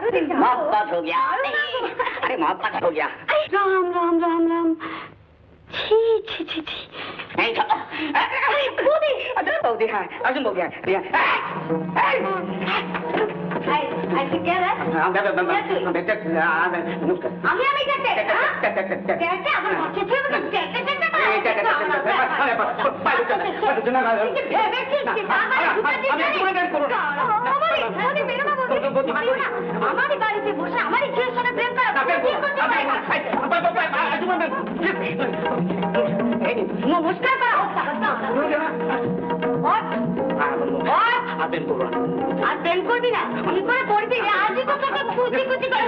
मोहब्बत हो गया अरे मोहब्बत हो गया राम राम राम राम छी छी छी छी बौदी बौदी हाँ अर्जुन बौदी हमारी बाড়িতে বসে আমারই ছেলের সাথে প্রেম করা নমস্কার করা আর প্রেম করবি না কি করে করবি আজই তো তোকে কুচি কুচি করে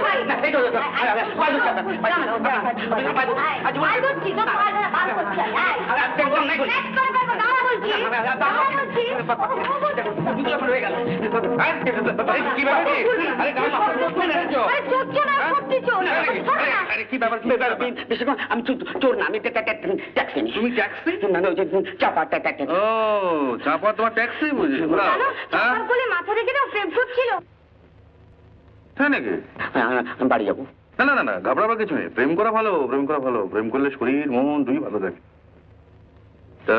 আমি চোর না আমি ট্যাক্সি তুমি ট্যাক্সি চাপা ট্যাক্সি ও চাপা তোমার ট্যাক্সি বুঝি বলে মাথা রেখে দাও প্রেম করছিল তাই নাকি আমি বাড়ি যাবো না না না ঘাবড়াবার কিছু নেই প্রেম করা ভালো প্রেম করলে শরীর মন দুই ভালো থাকে তা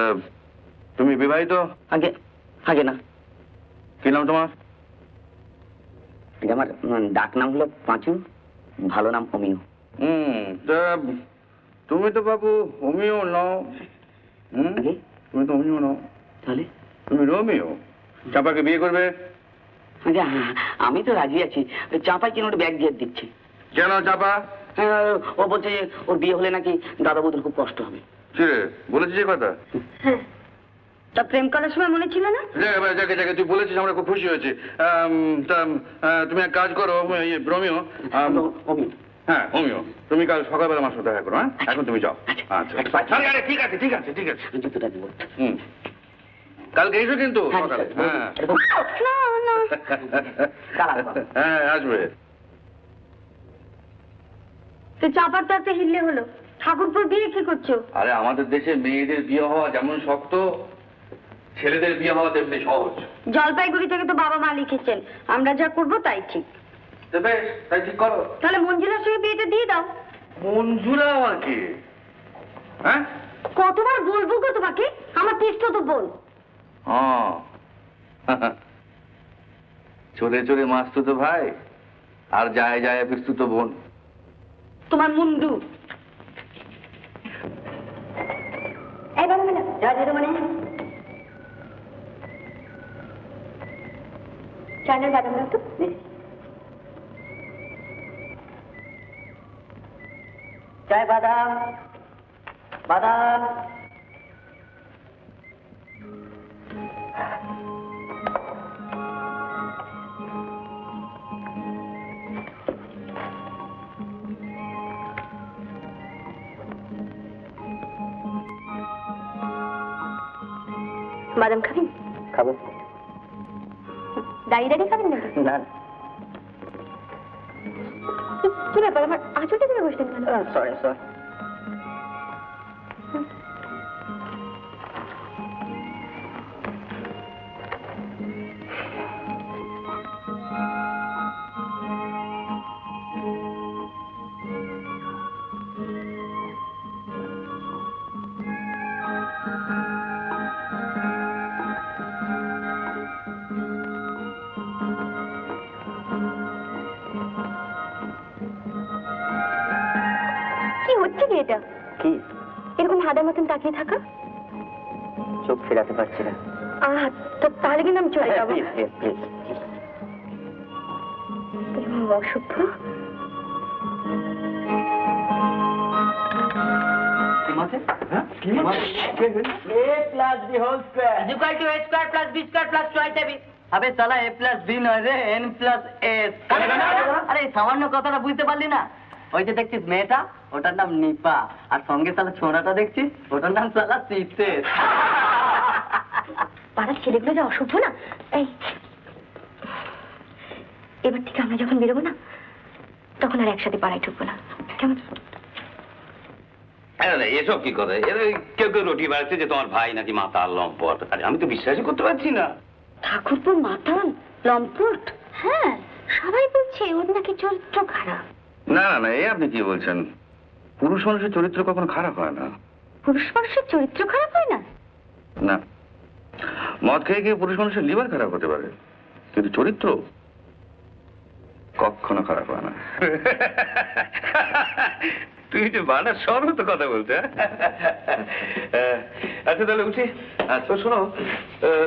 তুমি বিবাহিত আগে আগে না কি নাম তোমার আমার ডাক নাম হলো পাঁচু ভালো নাম অমিয় তা তুমি তো বাবু অমিয় নাও তুমি তো অমিয় নাও তাহলে তুমি রোমিও চাপাকে বিয়ে করবে আমি তো রাজি আছি চাপাই কিনে ওটা ব্যাগ দিয়ে দিচ্ছি কেন চাপা ও বলছে ওর বিয়ে হলে নাকি দাদা বৌদির খুব কষ্ট হবে রে বলেছিস যে কথা তা প্রেম করার সময় মনে ছিল না যাকে যাকে তুই বলেছিস আমরা খুব খুশি হয়েছি তা তুমি এক কাজ করো রোমিও হ্যাঁ অমিও তুমি কাল সকালবেলা আমার সাথে দেখা করো হ্যাঁ এখন তুমি যাও আচ্ছা আরে ঠিক আছে ঠিক আছে ঠিক আছে জুতোটা দিব কালকে এসো কিন্তু সকালে হ্যাঁ আসবে তো চাপার তো একটা হিললে হলো ঠাকুরপুর বিয়ে কি করছো আরে আমাদের দেশে মেয়েদের বিয়ে হওয়া যেমন শক্ত ছেলেদের বিয়ে হওয়া তেমনি সহজ জলপাইগুড়ি থেকে তো বাবা মা লিখেছেন আমরা যা করবো তাই ঠিক বেশ তাই ঠিক করো তাহলে মঞ্জুলার সঙ্গে বিয়েটা দিয়ে দাও মঞ্জুলা আমার কি হ্যাঁ কতবার বলবো গো তোমাকে আমার তেষ্ট তো বোন চলে চলে মাসতো তো ভাই আর যায় যায় পিস্তু তো বোন তোমার মুন্ডু এই বাবা মানে যা যেতে মানে চানের বাদাম দাও তো চায় বাদাম বাদাম বাদাম খাবেন খাবো দাঁড়িয়ে দাঁড়িয়ে খাবেন নাকি না কি ব্যাপার আমার আঁচলটা ধরে বসলেন সরি সরি এটা কি এরকম হাদার মতন তাকিয়ে থাকা চোখ ফেরাতে পারছি না তাহলে কিন্তু আমি চলে যাবো অসভ্য আবে সালা a plus b নয় রে n plus s আরে সামান্য কথাটা বুঝতে পারলি না ওই যে দেখছিস মেয়েটা ওটার নাম নিপা আর সঙ্গে সালা ছোড়াটা দেখছিস ওটার নাম সালা সিসেস পাড়ার ছেলেগুলো যা অসভ্য না এই এবার থেকে আমরা যখন বেরোবো না তখন আর একসাথে পাড়ায় ঢুকবো না কেমন এসব কি কথা কেউ কেউ রুটি বাড়ছে যে তোমার ভাই নাকি মাতাল লম্পট আরে আমি তো বিশ্বাসই করতে পারছি না ঠাকুরপো মাতাল লম্পট হ্যাঁ সবাই বলছে বলছে ওর নাকি চরিত্র খারাপ। না না না, এই আপনি কি বলছেন? পুরুষ মানুষের চরিত্র কখনো খারাপ হয় না। পুরুষ মানুষের চরিত্র খারাপ হয় না? না, মদ খেয়ে গিয়ে পুরুষ মানুষের লিভার খারাপ হতে পারে, কিন্তু চরিত্র কখনো খারাপ হয় না। তুই যে বানার সরল তো কথা বলতে। আচ্ছা তাহলে উঠি। আচ্ছা শোনো,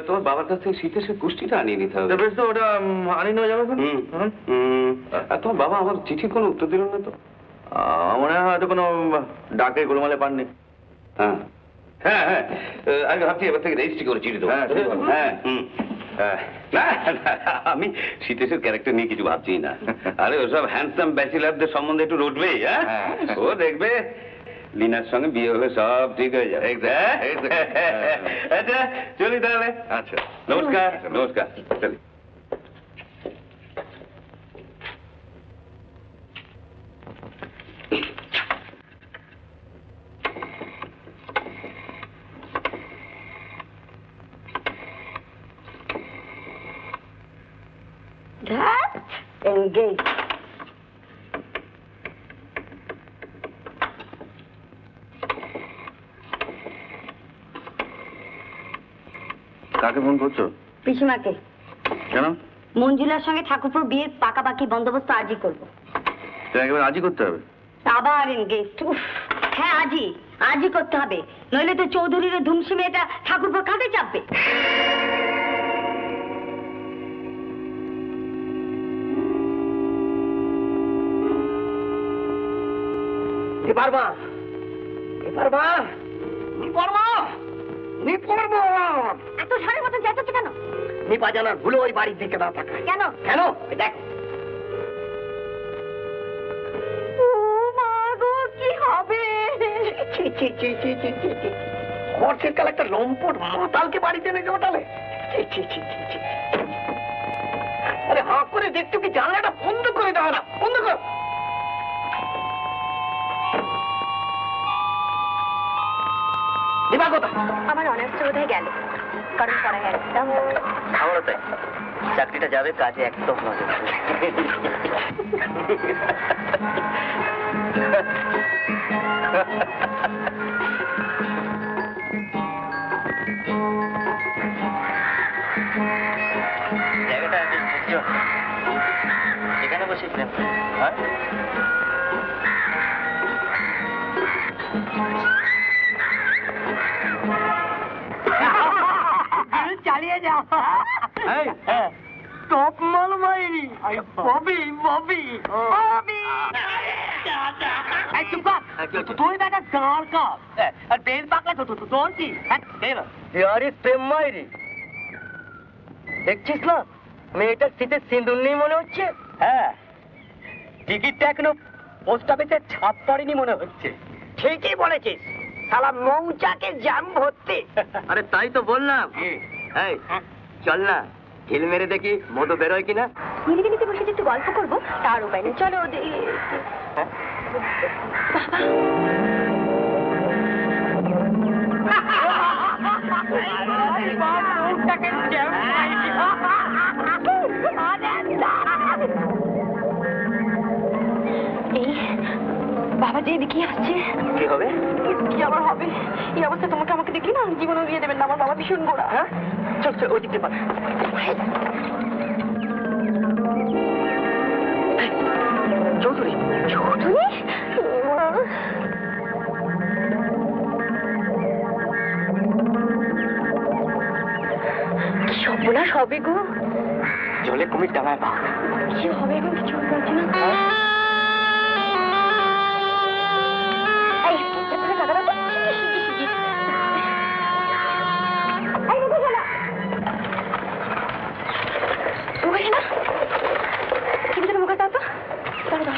তোমার বাবার কাছ থেকে শীতের সে কুষ্টিটা আনিয়ে নিতে হবে। বেশ, তো ওটা আনিয়ে নেওয়া যাবে? আর তোমার বাবা আমার চিঠি কোনো উত্তর দিল না তো? মনে হয় হয়তো কোনো ডাকে গোলমালে পাননি। হ্যাঁ হ্যাঁ হ্যাঁ, আমি ভাবছি এবার থেকে রেজিস্ট্রি করে চিঠি দেবো। হ্যাঁ, ঠিক আছে। হ্যাঁ না না, আমি শীতেশের ক্যারেক্টার নিয়ে কিছু ভাবছি না। আরে ওসব হ্যান্ডসাম ব্যাচেলারদের সম্বন্ধে একটু রটবেই। হ্যাঁ, ও দেখবে লিনার সঙ্গে বিয়ে হলে সব ঠিক হয়ে যাবে। আচ্ছা চলি তাহলে। আচ্ছা, নমস্কার। নমস্কার, চলি। Engage. কাকে ফোন করছো? পিসিমাকে। কেন? মঞ্জুলার সঙ্গে ঠাকুরপুর বিয়ের পাকাপাকি বন্দোবস্ত আজই করবো। তো একেবারে আজই করতে হবে? আবার এনগেজ। হ্যাঁ আজই করতে হবে, নইলে তো চৌধুরীর ধুমসি মেয়েটা ঠাকুরপুর কাঁধে চাপবে। এত সারের মতন চেঁচাচ্ছে কেন? নিপা জানার ভুলো ওই বাড়ির দিকে না তাকায়। কেন? কেন দেখ, ও মা গো, কি হবে? খরচের কাল একটা লম্পট মাতালকে বাড়িতে এনেছে ওটালে। আরে হাঁ করে দেখতো কি, জানলাটা বন্ধ করে দাও না, বন্ধ কর। দিবা কোথায়? আমার অনার্স বোধহয় গেল, কারণ পড়ায় একদম। আমারও তাই, চাকরিটা যাবে, কাজে একদম নজর। জায়গাটা বেশ বুঝছো, এখানে বসেছিলেন। হ্যাঁ, চালিয়ে যাও। টপ মাল মাইরি, ববি ববি ববি। তুই দেখা গাঁর কাপ আর বেল পাকলা তো তোর কি? প্রেম মাইরি দেখছিস না, মেয়েটার শীতের সিঁদুর নেই মনে হচ্ছে। হ্যাঁ, টিকিটটা এখনো পোস্ট অফিসে ছাপ পড়েনি মনে হচ্ছে। ঠিকই বলেছিস, শালা মৌচাকে জ্যাম ভর্তি। আরে তাই তো বললাম। এই চল না, ঢিল মেরে দেখি মধু বেরোয় কিনা। নিরিবিলিতে বসে যে একটু গল্প করবো তার উপায় নেই, চলো ওদের। বাবা যে এদিকে আসছে। কি হবে? কি আবার হবে? এই অবস্থা তোমাকে আমাকে দেখি না, জীবনও দিয়ে দেবেন না। আমার বাবা ভীষণ গোড়া। হ্যাঁ, চল চল ওই দিকতে পার। চৌধুরী চৌধুরী, কি সর্বনাশ হবে গো। জলে কুমির ডাঙায় পা। কি হবে এখন, কিছু বলতে পারছি না। এই, এখানে কাকারা তো শিগগির। এই, দেখো না। মুখে না? কি ভিতরে মুখে দাও তো। দাঁড়া।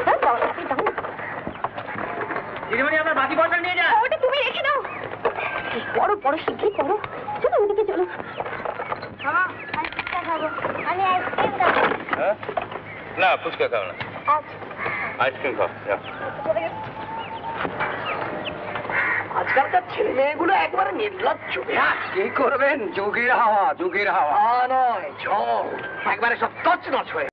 হ্যাঁ, দাও, আপনি দাও না। দিদিমণি, আমার বাকি পয়সা নিয়ে যা। ওটা তুমি রেখে দাও। পড়ো পড়ো, শিগগির পড়ো। চলো ওদিকে চলো। আমি আইসক্রিম খাবো। হ্যাঁ, না ফুচকা খাও না, আইসক্রিম খাও। আর আজকালকার ছেলে মেয়েগুলো একবারে নির্লজ্জ। কি করবেন, যুগের হাওয়া, যুগের হাওয়া। নয় ঝড়, একবারে সব তছনছ হয়ে